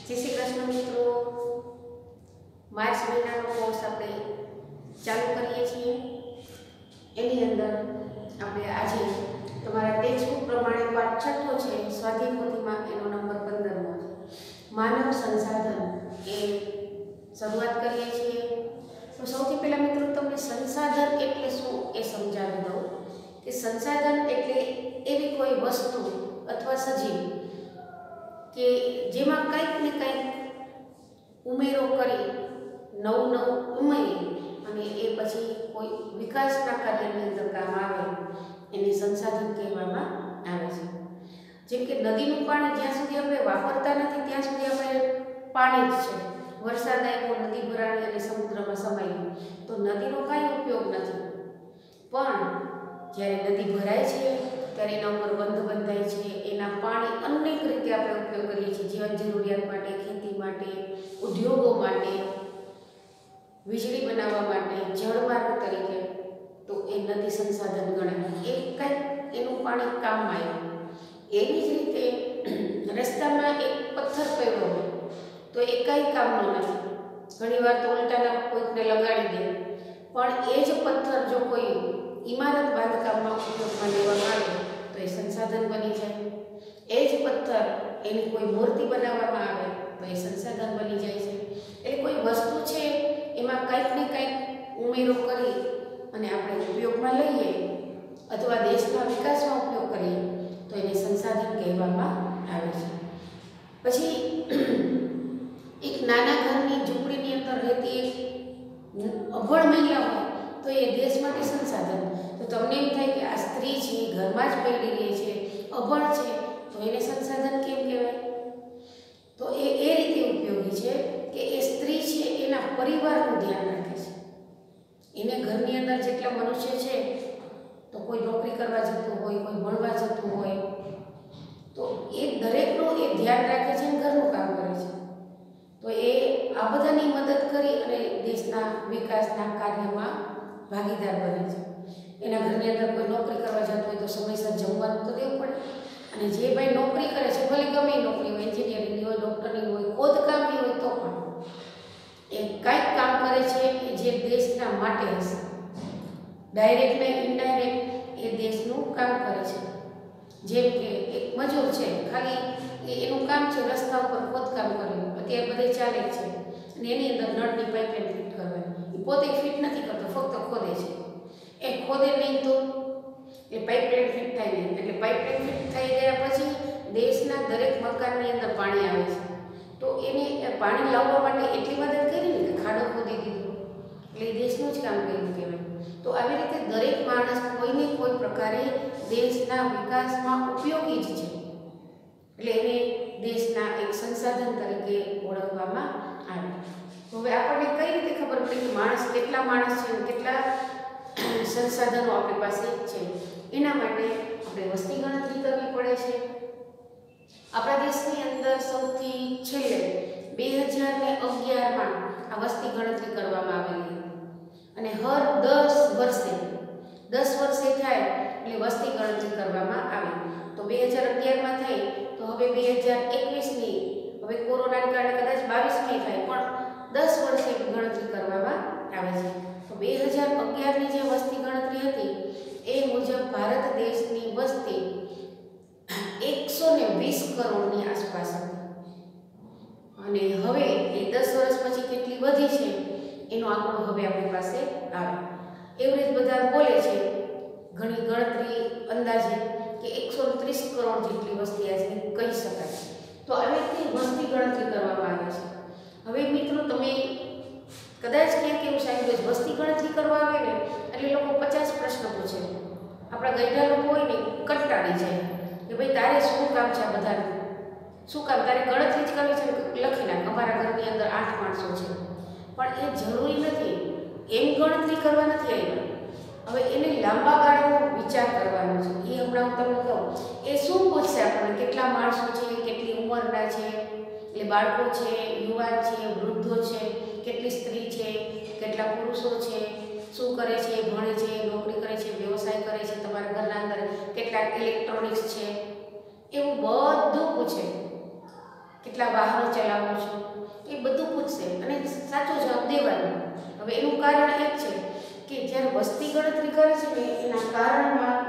जय श्री कृष्ण मित्रों। मार्च महीना कोर्स આપણે ચાલુ કરીએ છીએ। એની અંદર આપણે આજે તમારા ટેક્સ્ટ બુક પ્રમાણે પાઠ છઠ્ઠો છે, સ્વાધ્યાય પોથીમાં એનો નંબર 15 છે, માનવ સંસાધન એ શરૂઆત કરીએ છીએ। તો સૌથી પહેલા મિત્રો તમને સંસાધન એટલે શું એ સમજાવી દઉં કે સંસાધન એટલે એવી કોઈ વસ્તુ અથવા સજીવ કે જેમાં કંઈક ને કંઈક ઉમેરો કરી નવું ઉમેરી અને એ પછી કોઈ વિકાસના કાર્યની અંદર કામ આવે એને સંસાધન કહેવામાં આવે છે। જેમ કે નદીનું પાણી જ્યાં સુધી આપણે વાપરતા નથી ત્યાં સુધી આપણે પાણી જ છે। વરસાદ આવ્યો, નદી ભરાણી અને સમુદ્રમાં સમાઈ તો નદીનો કાંઈ ઉપયોગ નથી, પણ જ્યારે નદી ભરાય છે ત્યારે એના ઉપર બંધ બંધાય છે, એના પાણી અનેક રીતે આપણે ઉપયોગ કરીએ છીએ, જીવન જરૂરિયાત માટે, ખેતી માટે, ઉદ્યોગો માટે, વીજળી બનાવવા માટે, જળમાર્ગ તરીકે। તો એ નદી સંસાધન ગણાય, એ કંઈક એનું પાણી કામમાં આવ્યું। એવી જ રીતે રસ્તામાં એક પથ્થર પડ્યો હોય તો એ કંઈ કામનો નથી, ઘણીવાર તો ઉલટાના કોઈકને લગાડી દે, પણ એ જ પથ્થર જો કોઈ ઇમારત બાંધકામમાં ઉપયોગમાં લેવામાં આવે તો એ સંસાધન બની જાય। એ જ પથ્થર એની કોઈ મૂર્તિ બનાવવામાં આવે તો એ સંસાધન બની જાય છે। એટલે કોઈ વસ્તુ છે એમાં કંઈક ને કંઈક ઉમેરો કરી અને આપણે ઉપયોગમાં લઈએ અથવા દેશના વિકાસમાં ઉપયોગ કરીએ તો એને સંસાધન કહેવામાં આવે છે। પછી એક નાના ઘરની ઝૂંપડીની અંદર રહેતી એક અભણ મહિલા હોય તો એ દેશ માટે સંસાધન। તો તમને એમ થાય કે આ સ્ત્રી છે, ઘરમાં જ પડી રહી છે, અભણ છે, તો એને સંસાધન કેમ કહેવાય? તો એ રીતે ઉપયોગી છે કે એ સ્ત્રી છે એના પરિવારનું ધ્યાન રાખે છે। એને ઘરની અંદર જેટલા મનુષ્ય છે, તો કોઈ નોકરી કરવા જતું હોય, કોઈ ભણવા જતું હોય, તો એ દરેકનું એ ધ્યાન રાખે છે અને ઘરનું કામ કરે છે। તો એ આ બધાની મદદ કરી અને દેશના વિકાસના કાર્યમાં ભાગીદાર બને છે। એના ઘરની અંદર કોઈ નોકરી કરવા જતું હોય તો સમયસર જમવાનું તો દેવું પડે, અને જે ભાઈ નોકરી કરે છે, ભલે ગમે નોકરી હોય, એન્જિનિયરિંગની હોય, ડૉક્ટરની હોય, ખોદકામની હોય, તો પણ એ કાંઈક કામ કરે છે કે જે દેશના માટે હશે, ડાયરેક્ટ ને ઇનડાયરેક્ટ એ દેશનું કામ કરે છે। જેમ કે એક મજૂર છે, ખાલી એનું કામ છે રસ્તા ઉપર ખોદકામ કરવું, અત્યારે બધે ચાલે છે, અને એની અંદર નળની પાઇપલાઇન ફિટ કરવાની, એ પોતે ફિટ નથી કરતો, ફક્ત ખોદે છે। એ ખોદે નહીં તો એ પાઇપલાઇન ફિટ થાય નહીં, એટલે પાઇપલાઇન ફિટ થઈ ગયા પછી દેશના દરેક મકાનની અંદર પાણી આવે છે, તો એને પાણી લાવવા માટે એટલી મદદ કરી ને કે ખાડો ખોદી દીધો, એટલે એ દેશનું જ કામ કર્યું કહેવાય। તો આવી રીતે દરેક માણસ કોઈને કોઈ પ્રકારે દેશના વિકાસમાં ઉપયોગી જ છે, એટલે એને દેશના એક સંસાધન તરીકે ઓળખવામાં આવે। હવે આપણને કઈ રીતે ખબર પડે કે માણસ કેટલા માણસ છે, કેટલા સંસાધનો આપણી પાસે છે? એના માટે આપણે વસ્તી ગણતરી કરવી પડે છે। આપણા દેશની અંદર સૌથી છેલ્લે 2011માં આ વસ્તી ગણતરી કરવામાં આવેલી હતી, અને હર 10 વર્ષે થાય એટલે વસ્તી ગણતરી કરવામાં આવે। તો 2011માં થઈ તો હવે 2021ની, હવે કોરોનાના કારણે કદાચ 22મી થાય, પણ 10 વર્ષે ગણતરી કરવામાં આવે છે। તો 2011ની જે વસ્તી ગણતરી હતી એ મુજબ ભારત દેશની વસ્તી 120 કરોડની આસપાસ હતી, અને હવે એ 10 વર્ષ પછી કેટલી વધી છે એનો આંકડો હવે આપણી પાસે આવે। એવરેજ બધા બોલે છે, ઘણી ગણતરી અંદાજે કે 130 કરોડ જેટલી વસ્તી આજની કહી શકાય। તો આવી રીતે વસ્તી ગણતરી કરવામાં આવે છે। હવે મિત્રો તમે કદાચ ક્યાંક એવું સાંભળ્યું છે, વસ્તી ગણતરી કરવા આવે ને એટલે લોકો 50 પ્રશ્ન પૂછે। આપણા ગઈઢા લોકો હોય ને કંટાળી જાય કે ભાઈ તારે શું કામ છે, આ બધાનું શું કામ, તારે ગણતરી જ કરવી છે, લખી નાખ અમારા ઘરની અંદર 8 માણસો છે, પણ એ જરૂરી નથી, એમ ગણતરી કરવા નથી આવ્યા। હવે એને લાંબા ગાળાનો વિચાર કરવાનો છે। એ હમણાં હું તમને કહું એ શું પૂછશે આપણને, કેટલા માણસો છે, કેટલી ઉંમરના છે, એટલે બાળકો છે, યુવાન છે, વૃદ્ધો છે, કેટલી સ્ત્રી છે, કેટલા પુરુષો છે, શું કરે છે, ભણે છે, નોકરી કરે છે, વ્યવસાય કરે છે, તમારા ઘરના અંદર કેટલા ઇલેક્ટ્રોનિક્સ છે, એવું બધું પૂછે। કેટલા વાહનો ચલાવો સાચો જવાબ દેવાનો. હવે એનું કારણ એ છે કે જ્યારે વસ્તી ગણતરી કરે છે ને એના કારણમાં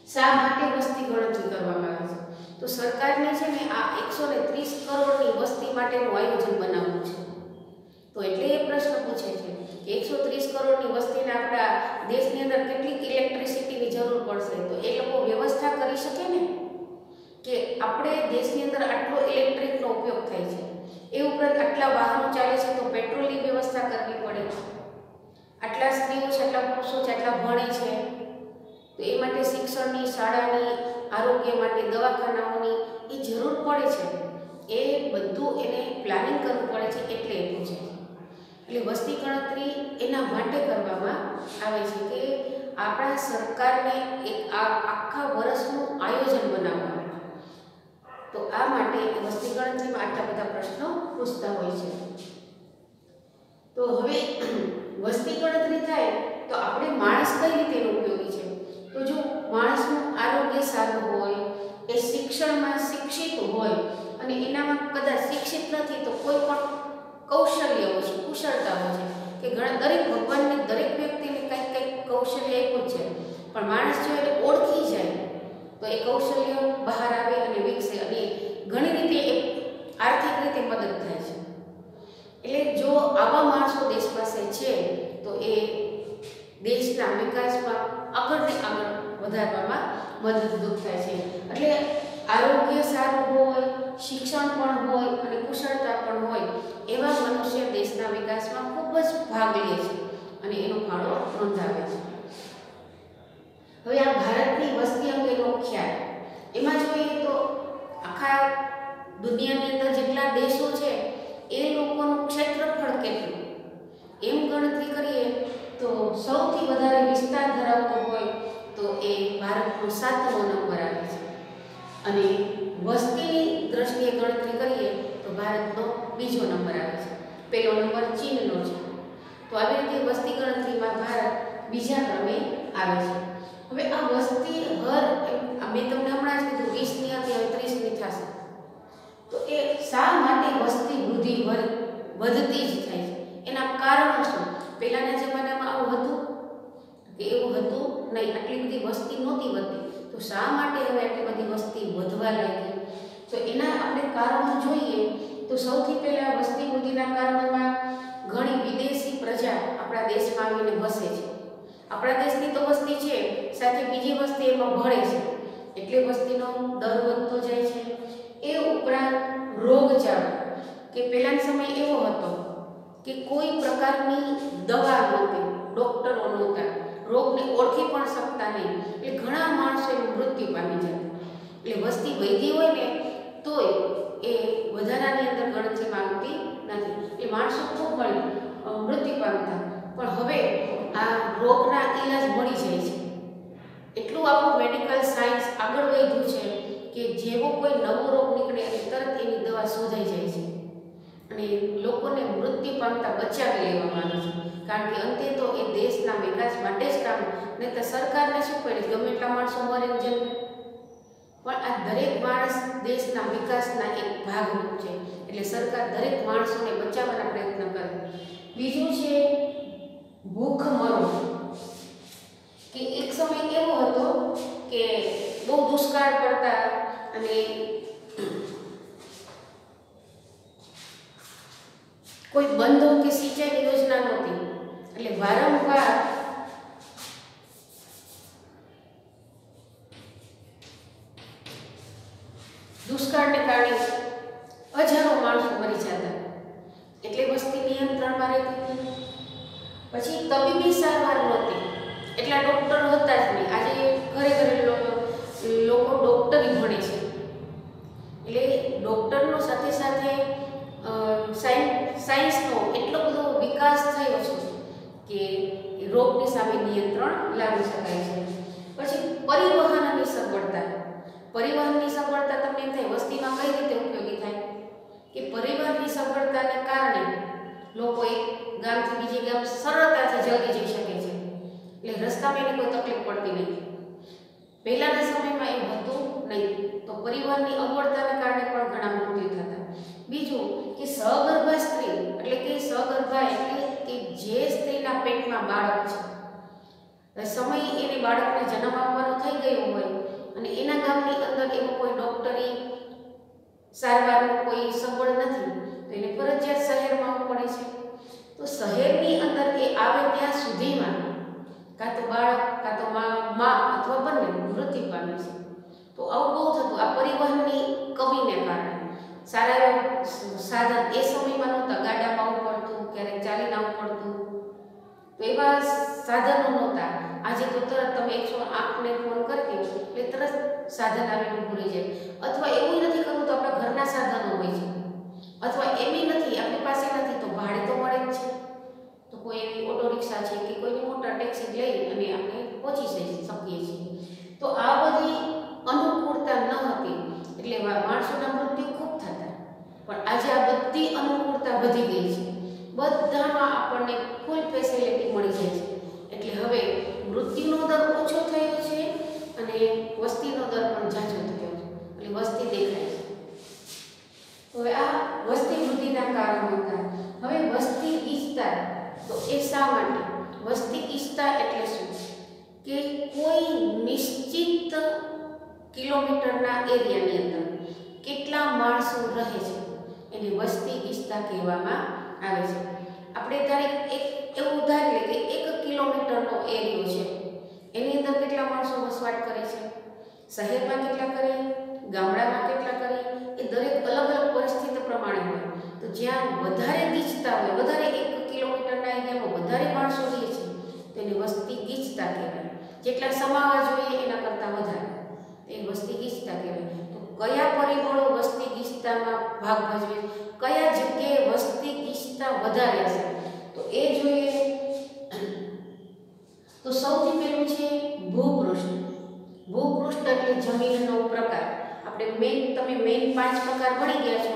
શા માટે વસ્તી ગણતરી કરવામાં આવે છે, તો સરકારને છે ને આ 130 કરોડની વસ્તી માટેનું આયોજન બનાવવું છે. તો એટલે એ પ્રશ્ન પૂછે છે કે 130 કરોડની વસ્તીને આપણા દેશની અંદર કેટલી ઇલેક્ટ્રિસિટીની જરૂર પડશે, તો એ લોકો વ્યવસ્થા કરી શકે ને કે આપણે દેશની અંદર આટલો ઇલેક્ટ્રિકનો ઉપયોગ થાય છે, એ ઉપરાંત આટલા વાહનો ચાલે છે તો પેટ્રોલની વ્યવસ્થા કરવી પડે છે, આટલા સ્ત્રીઓ છે, આટલા પુરુષો છે, આટલા ભણે છે, તો એ માટે શિક્ષણની, શાળાની, આરોગ્ય માટે દવાખાનાઓની એ જરૂર પડે છે. એ બધું એને પ્લાનિંગ કરવું પડે છે, એટલે એ પૂછે છે. એટલે વસ્તી ગણતરી એના માટે કરવામાં આવે છે કે આપણા સરકારને એક આખા વર્ષનું આયોજન બનાવવાનું. તો આ માટે વસ્તી ગણતરીમાં આટલા બધા પ્રશ્નો પૂછતા હોય છે. તો હવે વસ્તી ગણતરી થાય તો આપણે માણસ કઈ રીતે ઉપયોગી છે, તો જો માણસનું આરોગ્ય સારું હોય, એ શિક્ષણમાં શિક્ષિત હોય અને એનામાં કદાચ શિક્ષિત નથી તો કોઈ પણ કૌશલ્ય હોય છે, કુશળતા હોય છે કે દરેક ભગવાનને દરેક વ્યક્તિને કંઈક કૌશલ્ય આપ્યું છે, પણ માણસ જો એને ઓળખી જાય તો એ કૌશલ્ય બહાર આવે અને વિકસે અને ઘણી રીતે એ આર્થિક રીતે મદદ થાય છે. એટલે જો આવા માણસો દેશ પાસે છે તો એ દેશના વિકાસમાં આગળ વધારવામાં મદદરૂપ થાય છે. એટલે આરોગ્ય સારું હોય, શિક્ષણ પણ હોય અને કુશળતા પણ હોય એવા મનુષ્ય દેશના વિકાસમાં ખૂબ જ ભાગ લે છે અને એનો ફાળો નોંધાવે છે. હવે આ ભારતની વસ્તી અંગેનો ખ્યાલ એમાં જોઈએ તો આખા દુનિયાની અંદર જેટલા દેશો છે એ લોકોનું ક્ષેત્રફળ કેટલું એમ ગણતરી કરીએ તો સૌથી વધારે વિસ્તાર ધરાવતો હોય તો એ ભારતનો 7મો નંબર આવે છે અને વસ્તીની દ્રષ્ટિએ ગણતરી કરીએ તો ભારતનો 2જો નંબર આવે છે. પહેલો નંબર ચીનનો છે. તો આવી રીતે વસ્તી ગણતરીમાં ભારત 2જા ક્રમે આવે છે. હવે આ વસ્તી મેં તમને હમણાં જ કીધું 20ની હતી, હવે 30ની થશે. તો એ શા માટે વસ્તી વૃદ્ધિ વધતી જ થાય છે, એના કારણો શું? પહેલાના જમાનામાં આવું હતું કે એવું હતું નહીં, આટલી બધી વસ્તી નહોતી વધતી, તો શા માટે હવે આટલી બધી વસ્તી વધવા લાગી? તો એના આપણે કારણો જોઈએ તો સૌથી પહેલાં વસ્તી વૃદ્ધિના કારણોમાં ઘણી વિદેશી પ્રજા આપણા દેશમાં આવીને વસે છે. આપણા દેશની તો વસ્તી છે, સાથે બીજી વસ્તી એમાં ભળે છે, એટલે વસ્તીનો દર વધતો જાય છે. એ ઉપરાંત રોગચાળો કે પહેલાનો સમય એવો હતો કે કોઈ પ્રકારની દવા નહોતી, ડૉક્ટરો નહોતા, રોગને ઓળખી પણ શકતા નહીં, એટલે ઘણા માણસો મૃત્યુ પામી જતા. એટલે વસ્તી વધી હોય ને તોય એ વધારાની અંદર ગણતરીમાં આવતી નથી, એટલે માણસો ખૂબ મૃત્યુ પામતા. પણ હવે આ રોગના ઈલાજ મળી જાય છે, એટલું આપણું મેડિકલ સાયન્સ આગળ વધ્યું છે કે જેવો કોઈ નવો રોગ નીકળે એટલે તરત એની દવા શોધાઈ જાય છે અને લોકોને મૃત્યુ પામતા બચાવી લેવામાં આવે છે. કારણ કે અંતે તો એ દેશના વિકાસ માટે જ કામ, નહીં તો સરકારને શું પડે ગમે એટલા માણસો મરે જન્મે, પણ આ દરેક માણસ દેશના વિકાસના એક ભાગરૂપ છે, એટલે સરકાર દરેક માણસોને બચાવવાના પ્રયત્ન કરે. બીજું છે ભૂખમરો, કે એક સમય એવો હતો કે બહુ દુષ્કાળ પડતા અને કોઈ બંધો કે સિંચાઈની યોજના નહોતી, એટલે વારંવાર દુષ્કાળને કારણે હજારો માણસો મરી જતા, એટલે વસ્તી નિયંત્રણમાં રહેતી. પછી તબીબી સારવાર નહોતી, એટલા ડૉક્ટરો હતા જ નહીં. આજે ઘરે ઘરે લોકો ડૉક્ટરી ભણે છે, એટલે ડૉક્ટરનો સાથે સાથે સાયન્સનો એટલો બધો વિકાસ થયો છે કે રોગની સામે નિયંત્રણ લાવી શકાય છે. પછી પરિવહનની સગવડતા તમને એમ થાય વસ્તીમાં કઈ રીતે ઉપયોગી થાય કે પરિવહનની સગવડતાને કારણે લોકો એક ગામથી બીજે ગામ સરળતાથી જલ્દી જઈ શકે છે, એટલે રસ્તામાં એની કોઈ તકલીફ પડતી નથી. પહેલાના સમયમાં એવું હતું નહીં, તો પરિવહનની અગવડતાને કારણે પણ ઘણા મૃત્યુ થતા. બીજું કે સગર્ભા સ્ત્રી એટલે કે આ બાળક છે, સમય એને બાળકને જન્મ આપવાનો થઈ ગયો હોય અને એના ગામની અંદર એવો કોઈ ડૉક્ટરી સારવારનો કોઈ સગવડ નથી, તો એને ફરજિયાત શહેરમાં આવવું પડે છે। તો શહેરની અંદર એ આવે ત્યાં સુધીમાં કાં તો બાળક કાં તો મા અથવા બંને મૃત્યુ પામે છે। તો આવું બહુ થતું આ પરિવહનની કમીને કારણે। સારા એવા સાધન એ સમયમાં નહોતા, ગાડામાં આવવું પડતું, ક્યારેક ચાલીને આવવું પડતું, તો એવા સાધનો નહોતા। આજે તો તરત તમે 108ને ફોન કરી દો એટલે તરત સાધન આવીને ભૂલી જાય, અથવા એવું નથી કરવું તો આપણા ઘરના સાધનો હોય છે, અથવા એવી નથી આપણી પાસે નથી તો ભાડે તો મળે જ છે। તો કોઈ એવી ઓટો રિક્ષા છે કે કોઈની મોટા ટેક્સી લઈ અને આપણે પહોંચી શકીએ છીએ। તો આ બધી અનુકૂળતા ન હતી એટલે માણસોના મૃત્યુ ખૂબ થતા, પણ આજે આ બધી અનુકૂળતા વધી ગઈ છે, બધામાં આપણને ફૂલ ફેસિલિટી મળી જાય છે, એટલે હવે મૃત્યુનો દર ઓછો થયો છે અને વસ્તીનો દર પણ ઝાઝો થયો છે, એટલે વસ્તી દેખાય છે। હવે આ વસ્તી વૃદ્ધિના કારણો હતા। હવે વસ્તી ગીચતા, તો એ શા માટે? વસ્તી ગીચતા એટલે શું કે કોઈ નિશ્ચિત કિલોમીટરના એરિયાની અંદર કેટલા માણસો રહે છે એને વસ્તી ગીચતા કહેવામાં આવે છે। આપણે એક એવું ધારી લઈએ કે 1 કિલોમીટરનો એરિયો છે, એની અંદર કેટલા માણસો વસવાટ કરે છે, શહેરમાં કેટલા કરે, ગામડામાં કેટલા કરે, એ દરેક અલગ અલગ પરિસ્થિતિ પ્રમાણે હોય। તો જ્યાં વધારે ગીચતા હોય, વધારે 1 કિલોમીટરના એરિયામાં વધારે માણસો રહે છે તેને વસ્તી ગીચતા કહેવાય, જેટલા સમાવા જોઈએ એના કરતાં વધારે એ વસ્તી ગીચતા કહેવાય। તો કયા પરિબળો વસ્તી ગીચતામાં ભાગ ભજવે, કયા જગ્યાએ વસ્તી ગીચતા વધારે હશે તો એ જોઈએ। તો સૌથી પહેલું છે ભૂપૃષ્ઠ। ભૂપૃષ્ઠ એટલે જમીનનો પ્રકાર। આપણે તમે મેઇન 5 પ્રકાર ભણી ગયા છો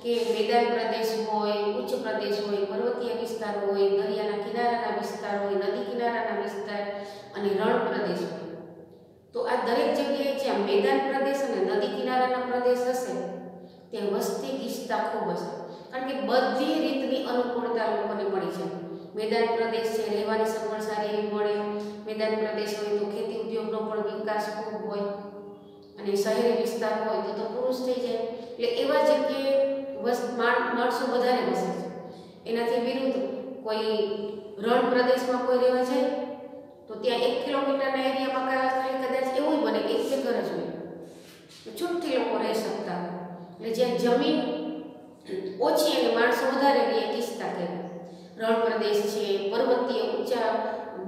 કે મેદાન પ્રદેશ હોય, ઉચ્ચ પ્રદેશ હોય, પર્વતીય વિસ્તાર હોય, દરિયાના કિનારાના વિસ્તાર હોય, નદી કિનારાના વિસ્તાર અને રણ પ્રદેશ હોય। તો આ દરેક જગ્યાએ જ્યાં મેદાન પ્રદેશ અને નદી કિનારાના પ્રદેશ હશે ત્યાં વસ્તી ગીચતા ખૂબ હશે, કારણ કે બધી રીતની અનુકૂળતા લોકોને મળી છે। મેદાન પ્રદેશ છે, રહેવાની સગવડ સારી એવી મળે, મેદાન પ્રદેશ હોય તો ખેતી ઉદ્યોગનો પણ વિકાસ ખૂબ હોય, અને શહેરી વિસ્તાર હોય તો પુરુષ થઈ જાય, એટલે એવા જગ્યાએ માણસો વધારે વસે છે। એનાથી વિરુદ્ધ કોઈ રણ પ્રદેશમાં કોઈ રહેવા જાય તો ત્યાં 1 કિલોમીટરના એરિયામાં કદાચ એવું બને કે એક ઘર જ હોય, તો છૂટથી લોકો રહી શકતા હોય, એટલે જ્યાં જમીન ઓછી અને માણસો વધારે રહે ગીચતા કહેવાય। રણ પ્રદેશ છે, પર્વતીય ઊંચા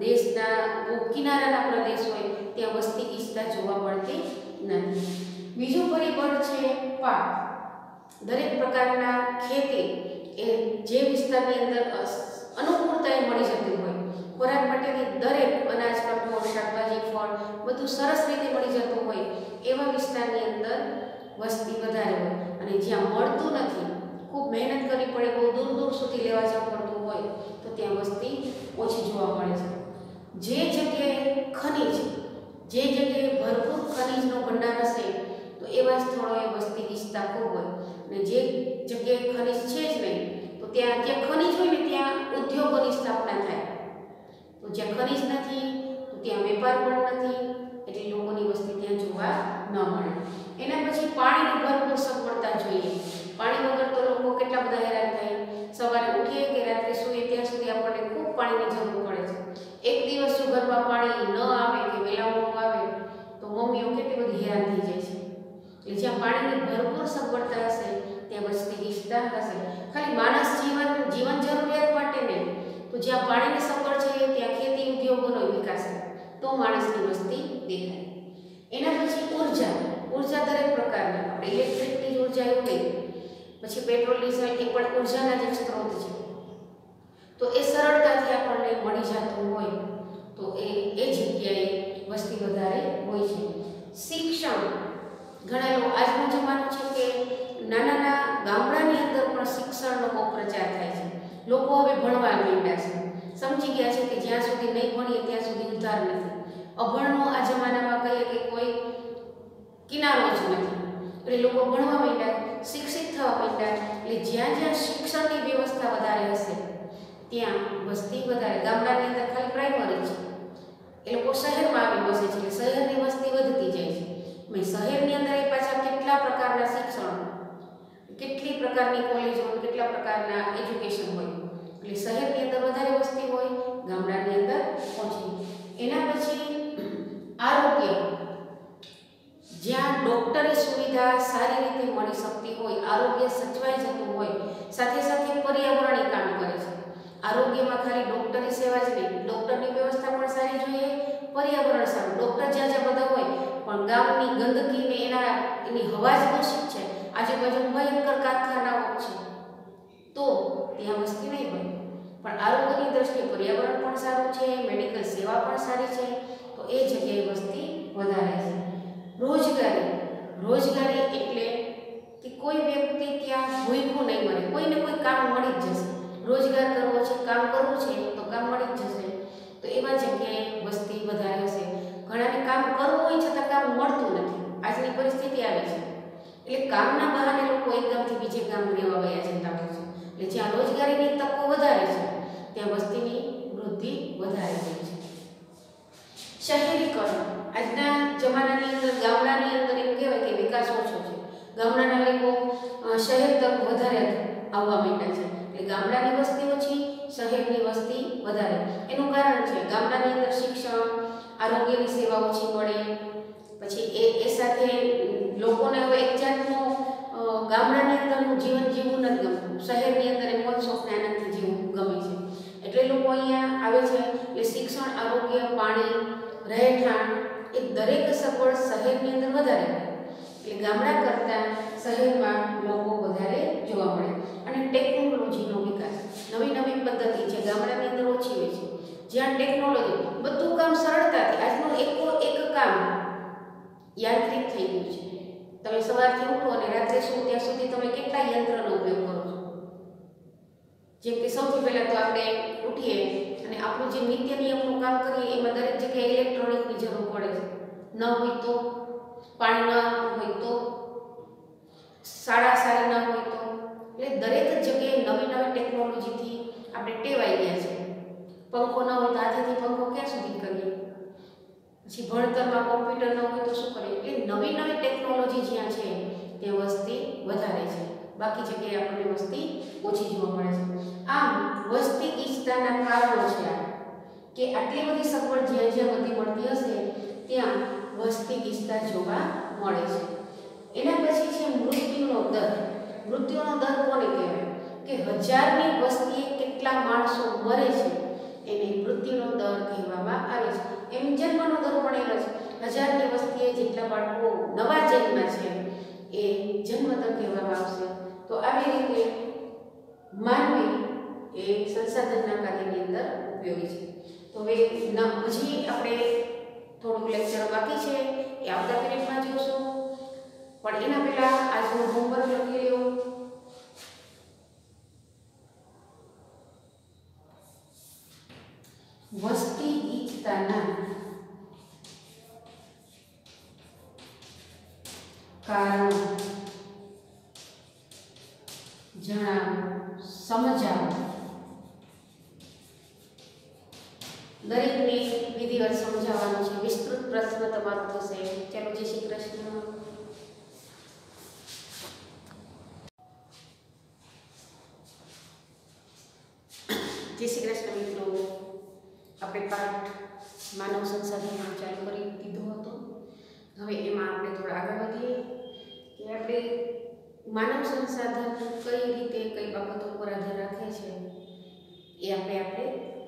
દેશના કિનારાના પ્રદેશ હોય ત્યાં વસ્તી ગીચતા જોવા મળતી નથી। બીજું પરિબળ છે પાક। દરેક પ્રકારના ખેતી એ જે વિસ્તારની અંદર અનુકૂળતાએ મળી જતી હોય, ખોરાક માટેની દરેક અનાજ, કઠોળ, શાકભાજી, ફળ બધું સરસ રીતે મળી જતું હોય એવા વિસ્તારની અંદર વસ્તી વધારે હોય, અને જ્યાં મળતું નથી, ખૂબ મહેનત કરવી પડે, બહુ દૂર દૂર સુધી લેવા જવું પડતું હોય તો ત્યાં વસ્તી ઓછી જોવા મળે છે। જે જગ્યાએ ખનિજ, જે જગ્યાએ ભરપૂર ખનિજનો ભંડાર હશે તો એવા સ્થળોએ વસ્તી ગીચતા ખૂબ હોય, અને જે જગ્યાએ ખનિજ છે જ નહીં તો ત્યાં ખનિજ હોય ને ત્યાં ઉદ્યોગોની સ્થાપના થાય, તો જ્યાં ખનિજ નથી તો ત્યાં વેપાર પણ નથી, એટલે લોકોની વસ્તી ત્યાં જોવા ન મળે। એના પછી પાણીની ભરપૂર સગવડતા જોઈએ। પાણી વગર તો લોકો કેટલા બધા હેરાન થાય, સવારે ઉઠીએ કે રાત્રે સૂઈએ ત્યાં સુધી આપણને ખૂબ પાણીની જરૂર પડે છે। એક દિવસ જો ઘરમાં પાણી ન આવે કે વહેલા મોડું આવે તો મમ્મીઓ કેટલી બધી હેરાન થઈ જાય છે। એટલે જ્યાં પાણીની ભરપૂર સગવડતા હશે ત્યાં વસ્તી ગીચતા હશે। ખાલી માણસ જીવન જરૂરિયાત માટે નહીં, તો જ્યાં પાણીની સગવડ છે ત્યાં ખેતી ઉદ્યોગોનો વિકાસ થાય તો માણસની વસ્તી દેખાય। એના પછી ઉર્જા દરેક પ્રકારની, આપણે ઇલેક્ટ્રિકની ઉર્જા એવું નહીં, પછી પેટ્રોલ ડીઝલ એ પણ ઉર્જાના જ સ્ત્રોત છે, તો એ સરળતાથી આપણને મળી જતું હોય તો એ જગ્યાએ વસ્તી વધારે હોય છે। શિક્ષણ, ઘણા લોકો આજનો જમાનો છે કે નાના ગામડાની અંદર પણ શિક્ષણનો બહુ પ્રચાર થાય છે। લોકો હવે ભણવા માંડ્યા છે, સમજી ગયા છે કે જ્યાં સુધી નહીં ભણીએ ત્યાં સુધી ઉદ્ધાર નથી। અભણનો આ જમાનામાં કહીએ કે કોઈ કિનારો જ નથી, એટલે લોકો ભણવા માંડ્યા, શિક્ષિત થવા માંડ્યા, એટલે જ્યાં જ્યાં શિક્ષણની વ્યવસ્થા વધારે હશે ત્યાં વસ્તી વધારે. ગામડાની અંદર ખાલી પ્રાઇમરી છે, એ લોકો શહેરમાં આવી વસે છે એટલે શહેરની વસ્તી વધતી જાય છે. શહેરની અંદર એ પાછા કેટલા પ્રકારના શિક્ષણ, કેટલી પ્રકારની કોલેજો, કેટલા પ્રકારના એજ્યુકેશન હોય એટલે શહેરની અંદર વધારે વસ્તી હોય, ગામડાની અંદર ઓછી. એના પછી આરોગ્ય, જ્યાં ડૉક્ટરની સુવિધા સારી રીતે મળી શકતી હોય, આરોગ્ય સચવાઈ જતું હોય, સાથે સાથે પર્યાવરણીય કામ કરે છે. આરોગ્યમાં ખાલી ડૉક્ટરની સેવા જ નહીં, ડૉક્ટરની વ્યવસ્થા પણ સારી જોઈએ, પર્યાવરણ સારું. ડૉક્ટર જ્યાં જ્યાં બધા હોય પણ ગામની ગંદકીને એની હવા જ દૂષિત છે, આજુબાજુ ભયંકર કારખાનાઓ છે, તો ત્યાં વસ્તી નહીં હોય. પણ આરોગ્યની દ્રષ્ટિએ પર્યાવરણ પણ સારું છે, મેડિકલ સેવા પણ સારી છે, તો એ જગ્યાએ વસ્તી વધારે છે. રોજગારી એટલે કે કોઈ વ્યક્તિ ત્યાં ભૂખ્યું નહીં મરે, કોઈને કોઈ કામ મળી જ જશે. રોજગાર કરવો છે, કામ કરવું છે તો કામ મળી જ જશે. તો એવા જગ્યાએ વસ્તી વધારે હશે. ઘણાને કામ કરવું હોય છતાં કામ મળતું નથી, આજની પરિસ્થિતિ આવી છે. એટલે કામના બહાને લોકો એક ગામથી બીજે ગામ રહેવા વયા જતા હોય છે. એટલે જ્યાં રોજગારીની તકો વધારે છે ત્યાં વસ્તીની વૃદ્ધિ વધારે હોય છે. શહેરીકરણ, આજના જમાનાની અંદર ગામડાની અંદર એમ કહેવાય કે વિકાસ ઓછો છે, ગામડાના લોકો શહેર તરફ વધારે આવવા માંડ્યા છે. એટલે ગામડાની વસ્તી ઓછી, શહેરની વસ્તી વધારે. એનું કારણ છે ગામડાની અંદર શિક્ષણ, આરોગ્યની સેવા ઓછી મળે. પછી એ સાથે લોકોને હવે એક જાતનું ગામડાની અંદરનું જીવન જીવવું નથી ગમતું, શહેરની અંદર એ મોજ શોખને આનંદથી જીવવું ગમે છે. એટલે લોકો અહીંયા આવે છે. એટલે શિક્ષણ, આરોગ્ય, પાણી, રહેઠાણ એ દરેક સગવડ શહેરની અંદર વધારે હોય. એટલે ગામડા કરતાં શહેરમાં લોકો વધારે જોવા મળે. અને ટેકનોલોજીનો વિકાસ, નવી નવી પદ્ધતિ છે, ગામડાની અંદર ઓછી હોય છે. જ્યાં ટેકનોલોજી, બધું કામ સરળતાથી, આજનું એક કામ યાંત્રિક થઈ ગયું છે. તમે સવારથી ઉઠો અને રાત્રે સુવો ત્યાં સુધી તમે કેટલા યંત્રનો ઉપયોગ કરો છો. જેમ કે સૌથી પહેલાં તો આપણે ઉઠીએ અને આપણું જે નિત્ય નિયમનું કામ કરીએ એમાં દરેક જગ્યાએ ઇલેક્ટ્રોનિકની જરૂર પડે છે. ન હોય તો, પાણી ન હોય તો, શાળા સારી ન હોય તો, એટલે દરેક જગ્યાએ નવી નવી ટેકનોલોજીથી આપણે ટેવાઈ ગયા છે. પંખો ન હોય તો હાથેથી પંખો ક્યાં સુધી કરીએ, પછી ભણતરમાં કોમ્પ્યુટર ન હોય તો શું કરીએ. એટલે નવી નવી ટેકનોલોજી જ્યાં છે ત્યાં વસ્તી વધારે છે, બાકી જગ્યાએ આપણને વસ્તી ઓછી જોવા મળે છે. આમ વસ્તી ગીચતાના કારણો છે કે આટલી બધી સગવડ જ્યાં જ્યાં બધી મળતી હશે ત્યાં વસ્તી ગીચતા જોવા મળે છે. એના પછી છે મૃત્યુનો દર. મૃત્યુનો દર કોને કહેવાય કે 1000ની વસ્તીએ કેટલા માણસો મરે છે એને મૃત્યુનો દર કહેવામાં આવે છે. એમ જન્મનો દર પણ એવો છે, 1000ની વસ્તીએ જેટલા બાળકો નવા જન્મ્યા છે એ જન્મદર કહેવામાં આવશે. તો આવી રીતે માનવી એ સંસાધનના કાર્યની અંદર ઉપયોગી છે. તો હવે હજી આપણે થોડુંક લેક્ચર બાકી છે એ આવતા પીરિયડમાં જોઈશું, પણ એના પહેલાં આજનું હોમવર્ક લખી લો. વસ્તી ગીચતાના કારણો જણાવો, સમજાવો. દરેકને વિધિવત સમજાવવાનું છે. વિસ્તૃત પ્રશ્ન તમારો થશે. ચાલો, જય શ્રી કૃષ્ણ. જય શ્રી કૃષ્ણ મિત્રો. આપણે પાઠ માનવ સંસાધનનો ચાલુ કરી દીધો હતો. હવે એમાં આપણે થોડા આગળ વધીએ કે આપણે માનવ સંસાધન કઈ રીતે કઈ બાબતો પર આધાર રાખે છે એ આપણે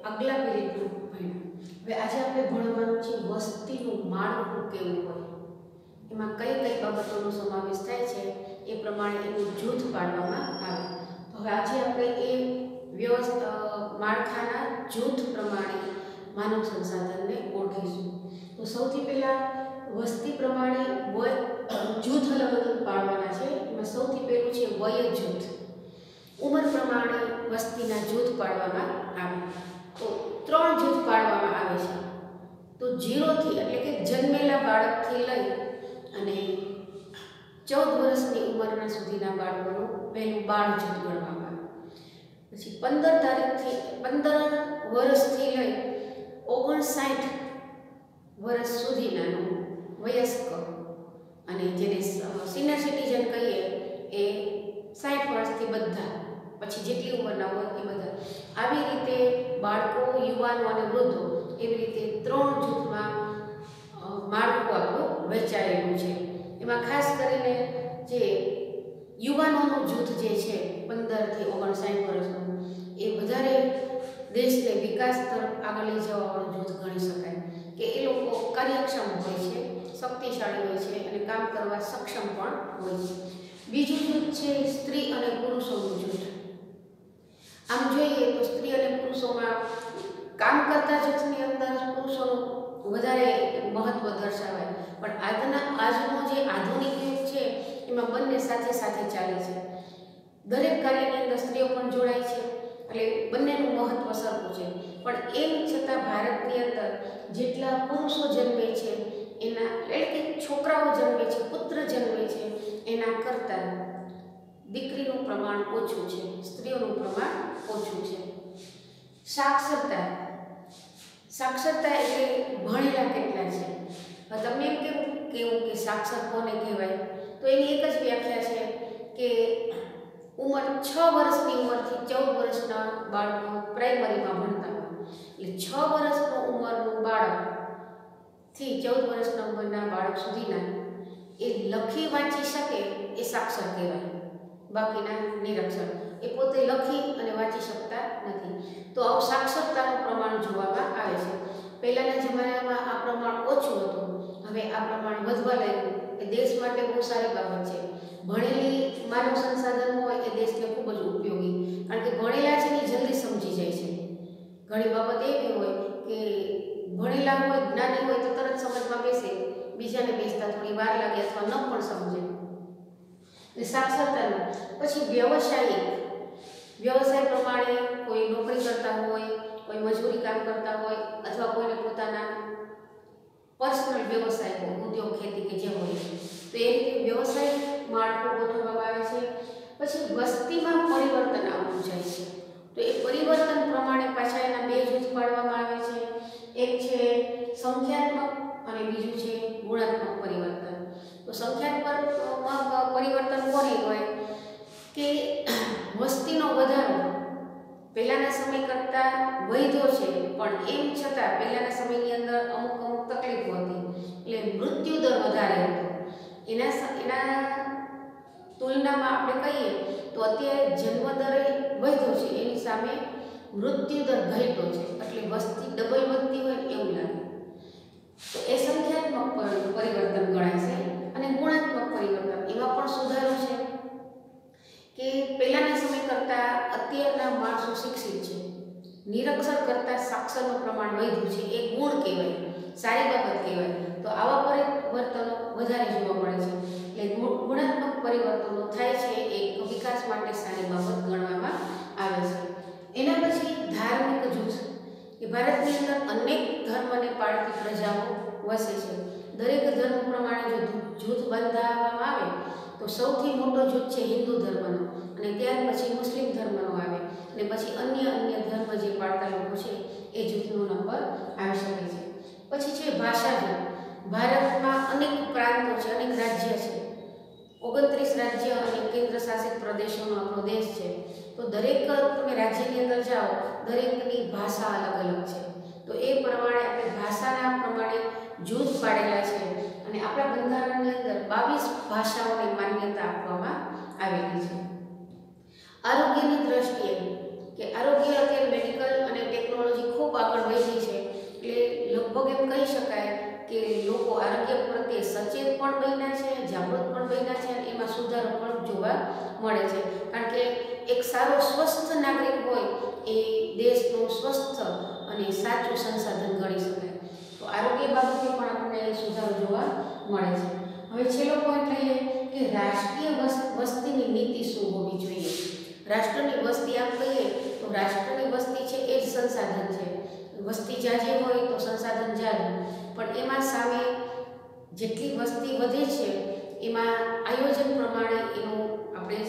આગલા પીરિયડમાં ભણ્યા. હવે આજે આપણે ભણવાનું છે વસ્તીનું માળખું કેવું હોય, એમાં કઈ કઈ બાબતોનો સમાવેશ થાય છે એ પ્રમાણે એનું જૂથ પાડવામાં આવે. તો હવે આજે આપણે એ માળખાના જૂથ પ્રમાણે માનવ સંસાધનને ઓળખીશું. તો સૌથી પહેલાં વસ્તી પ્રમાણે જૂથ અલગ અલગ પાડવાના છે. એમાં સૌથી પહેલું છે વય જૂથ. ઉંમર પ્રમાણે વસ્તીના જૂથ પાડવામાં આવે. તો 3 જૂથ પાડવામાં આવે છે. તો 0 થી એટલે કે જન્મેલા બાળકથી લઈ અને 14 વર્ષની ઉંમરના સુધીના બાળકોનું પહેલું બાળ જૂથ ગણવામાં આવે. પછી 15 વર્ષથી લઈ 59 વર્ષ સુધીનાનું વયસ્ક, અને જેને સિનિયર સિટીઝન કહીએ એ 60 વર્ષથી બધા, પછી જેટલી ઉંમરના હોય એ બધા. આવી રીતે બાળકો, યુવાનો અને વૃદ્ધો, એવી રીતે 3 જૂથમાં માળખું આપણું વહેંચાયેલું છે. એમાં ખાસ કરીને જે યુવાનોનું જૂથ જે છે 15 થી 59 વર્ષનું, એ વધારે દેશને વિકાસ તરફ આગળ લઈ જવાવાળું જૂથ ગણી શકાય, કે એ લોકો કાર્યક્ષમ હોય છે, શક્તિશાળી હોય છે અને કામ કરવા સક્ષમ પણ હોય છે. બીજું જૂથ છે સ્ત્રી અને પુરુષોનું જૂથ. આમ જોઈએ તો સ્ત્રી અને પુરુષોમાં કામ કરતા જૂથની અંદર પુરુષોનું વધારે મહત્વ દર્શાવાય, પણ આજનો જે આધુનિક યુગ છે એમાં બંને સાથે સાથે ચાલે છે. દરેક કાર્યની અંદર સ્ત્રીઓ પણ જોડાય છે, એટલે બંનેનું મહત્વ સરખું છે. પણ એમ છતાં ભારતની અંદર જેટલા પુરુષો જન્મે છે એના, એટલે કે છોકરાઓ જન્મે છે, પુત્ર જન્મે છે, એના કરતાં દીકરીનું પ્રમાણ ઓછું છે, સ્ત્રીઓનું પ્રમાણ ઓછું છે. સાક્ષરતા એટલે ભણેલા કેટલા છે. તમને એમ કેવું કે સાક્ષર કોને કહેવાય, તો એની એક જ વ્યાખ્યા છે કે ઉંમર 6 વર્ષની ઉંમરથી 14 વર્ષના બાળકો પ્રાઇમરીમાં ભણતા હોય, એટલે 6 વર્ષની ઉંમરનું બાળકથી 14 વર્ષના ઉંમરના બાળક સુધીના એ લખી વાંચી શકે એ સાક્ષર કહેવાય. બાકીના નિરક્ષર, એ પોતે લખી અને વાંચી શકતા નથી. તો આવું સાક્ષરતાનું પ્રમાણ જોવામાં આવે છે. પહેલાંના જમાનામાં આ પ્રમાણ ઓછું હતું, હવે આ પ્રમાણ વધવા લાગ્યું. એ દેશ માટે બહુ સારી બાબત છે. ભણેલી માનવ સંસાધન હોય એ દેશને ખૂબ જ ઉપયોગી, કારણ કે ભણેલા છે એ જલ્દી સમજી જાય છે. ઘણી બાબત એવી હોય કે ભણેલા હોય, જ્ઞાની હોય તો તરત સમજમાં બેસે, બીજાને બેસતા થોડી વાર લાગે અથવા ન પણ સમજે. સાક્ષરતાનું પછી વ્યવસાય પ્રમાણે કોઈ નોકરી કરતા હોય, કોઈ મજૂરી કામ કરતા હોય, અથવા કોઈને પોતાના પર્સનલ વ્યવસાય હોય, ઉદ્યોગ, ખેતી કે જે હોય, તો એ રીતે વ્યવસાય માળખું ગોઠવવામાં આવે છે. પછી વસ્તીમાં પરિવર્તન આવતું જાય છે, તો એ પરિવર્તન પ્રમાણે પાછા એના 2 જૂથ પાડવામાં આવે છે. એક છે સંખ્યાત્મક અને બીજું છે ગુણાત્મક પરિવર્તન. તો સંખ્યાત્મક પરિવર્તન કોને કહેવાય કે વસ્તીનો વધારો પહેલાંના સમય કરતાં વધ્યો છે, પણ એમ છતાં પહેલાંના સમયની અંદર અમુક તકલીફો હતી, એટલે મૃત્યુદર વધારે હતો. એના તુલનામાં આપણે કહીએ તો અત્યારે જન્મદર વધ્યો છે, એની સામે મૃત્યુદર ઘટ્યો છે, એટલે વસ્તી ડબલ વધતી હોય એવું લાગે. તો એ સંખ્યાત્મક પરિવર્તન ગણાય છે. અને ગુણાત્મક પરિવર્તન, એમાં પણ સુધારો છે કે પહેલાંના સમય કરતાં અત્યારના માણસો શિક્ષિત છે, નિરક્ષર કરતાં સાક્ષરનું પ્રમાણ વધ્યું છે. એ ગુણ કહેવાય, સારી બાબત કહેવાય. તો આવા પરિવર્તનો વધારે જોવા મળે છે, એટલે ગુણાત્મક પરિવર્તનો થાય છે, એ વિકાસ માટે સારી બાબત ગણવામાં આવે છે. એના પછી ધાર્મિક જૂથ, કે ભારતની અંદર અનેક ધર્મને પાળતી પ્રજાઓ વસે છે. દરેક ધર્મ પ્રમાણે જો જૂથ બંધાવવામાં આવે તો સૌથી મોટો જૂથ છે હિન્દુ ધર્મનો, અને ત્યાર પછી મુસ્લિમ ધર્મનો આવે, અને પછી અન્ય ધર્મ જે પાળતા લોકો છે એ જૂથનો નંબર આવી શકે છે. પછી છે ભાષા જૂથ. ભારતમાં અનેક પ્રાંતો છે, અનેક રાજ્ય છે, 29 રાજ્ય અને કેન્દ્ર શાસિત પ્રદેશોનો આપણો દેશ છે. તો દરેક તમે રાજ્યની અંદર જાઓ, દરેકની ભાષા અલગ અલગ છે. તો એ પ્રમાણે આપણે ભાષાના પ્રમાણે જૂથ પાડેલા છે, અને આપણા બંધારણની અંદર 22 ભાષાઓને માન્યતા આપવામાં આવેલી છે. આરોગ્યની દ્રષ્ટિએ, કે આરોગ્ય અત્યારે મેડિકલ અને ટેકનોલોજી ખૂબ આગળ વધી છે, એટલે લગભગ એમ કહી શકાય કે લોકો આરોગ્ય પ્રત્યે સચેત પણ બન્યા છે, જાગૃત પણ બન્યા છે, અને એમાં સુધારો પણ જોવા મળે છે. કારણ કે એક સારો સ્વસ્થ નાગરિક હોય એ દેશનું સ્વસ્થ અને સાચું સંસાધન ગણી શકાય. તો આરોગ્ય બાબતે પણ આપણને સુધારો જોવા મળે છે. હવે છેલ્લો પોઈન્ટ લઈએ કે રાષ્ટ્રીય વસ્તીની નીતિ શું હોવી જોઈએ. રાષ્ટ્રની વસ્તી આમ કહીએ તો રાષ્ટ્રની વસ્તી છે એ જ સંસાધન છે. વસ્તી જાજી હોય તો સંસાધન જાજુ, પણ એમાં સામે જેટલી વસ્તી વધે છે એમાં આયોજન પ્રમાણે એનું આપણે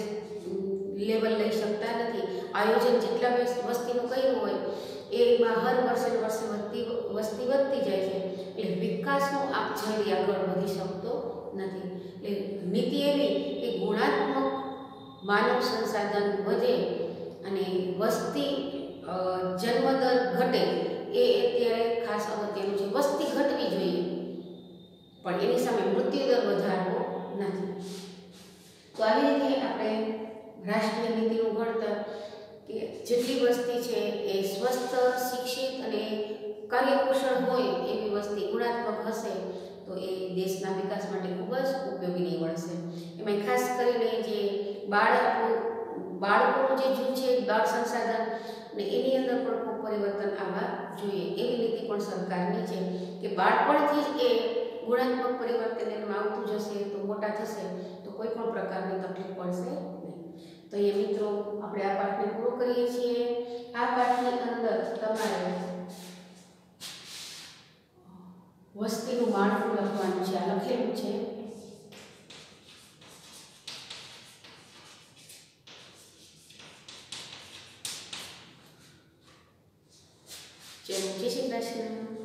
લેવલ લઈ શકતા નથી. આયોજન જેટલા વસ્તીનું કર્યું હોય એમાં હર વર્ષે વસ્તી વધતી જાય છે, એટલે વિકાસનો આપ જલ્દી આગળ વધી શકતો નથી. એટલે નીતિ એવી કે ગુણાત્મક માનવ સંસાધન વધે અને વસ્તી જન્મદર ઘટે, એ અત્યારે ખાસ અગત્યનું છે. વસ્તી ઘટવી જોઈએ પણ એની સામે મૃત્યુદર વધારવો નથી. તો આવી રીતે આપણે રાષ્ટ્રીય નીતિનું ઘડતર કે જેટલી વસ્તી છે એ સ્વસ્થ, શિક્ષિત અને કાર્યકુશળ હોય એવી વસ્તી ગુણાત્મક હશે તો એ દેશના વિકાસ માટે ખૂબ જ ઉપયોગી નીવડશે. એમાં ખાસ કરીને જે બાળકોનું જે જૂથ છે, બાળ સંસાધન ને એની અંદર પણ ખૂબ પરિવર્તન આવવા જોઈએ. એવી નીતિ પણ સરકારની છે કે બાળપણથી જ એ ગુણાત્મક પરિવર્તન એમાં આવતું જશે તો મોટા થશે તો કોઈ પણ પ્રકારની તકલીફ પડશે નહીં. તો એ મિત્રો આપણે આ પાઠને પૂરો કરીએ છીએ. આ પાઠની અંદર તમારે વસ્તીનું માળખું લખવાનું છે. આ લખેલું છે. જય શ્રી કૃષ્ણ.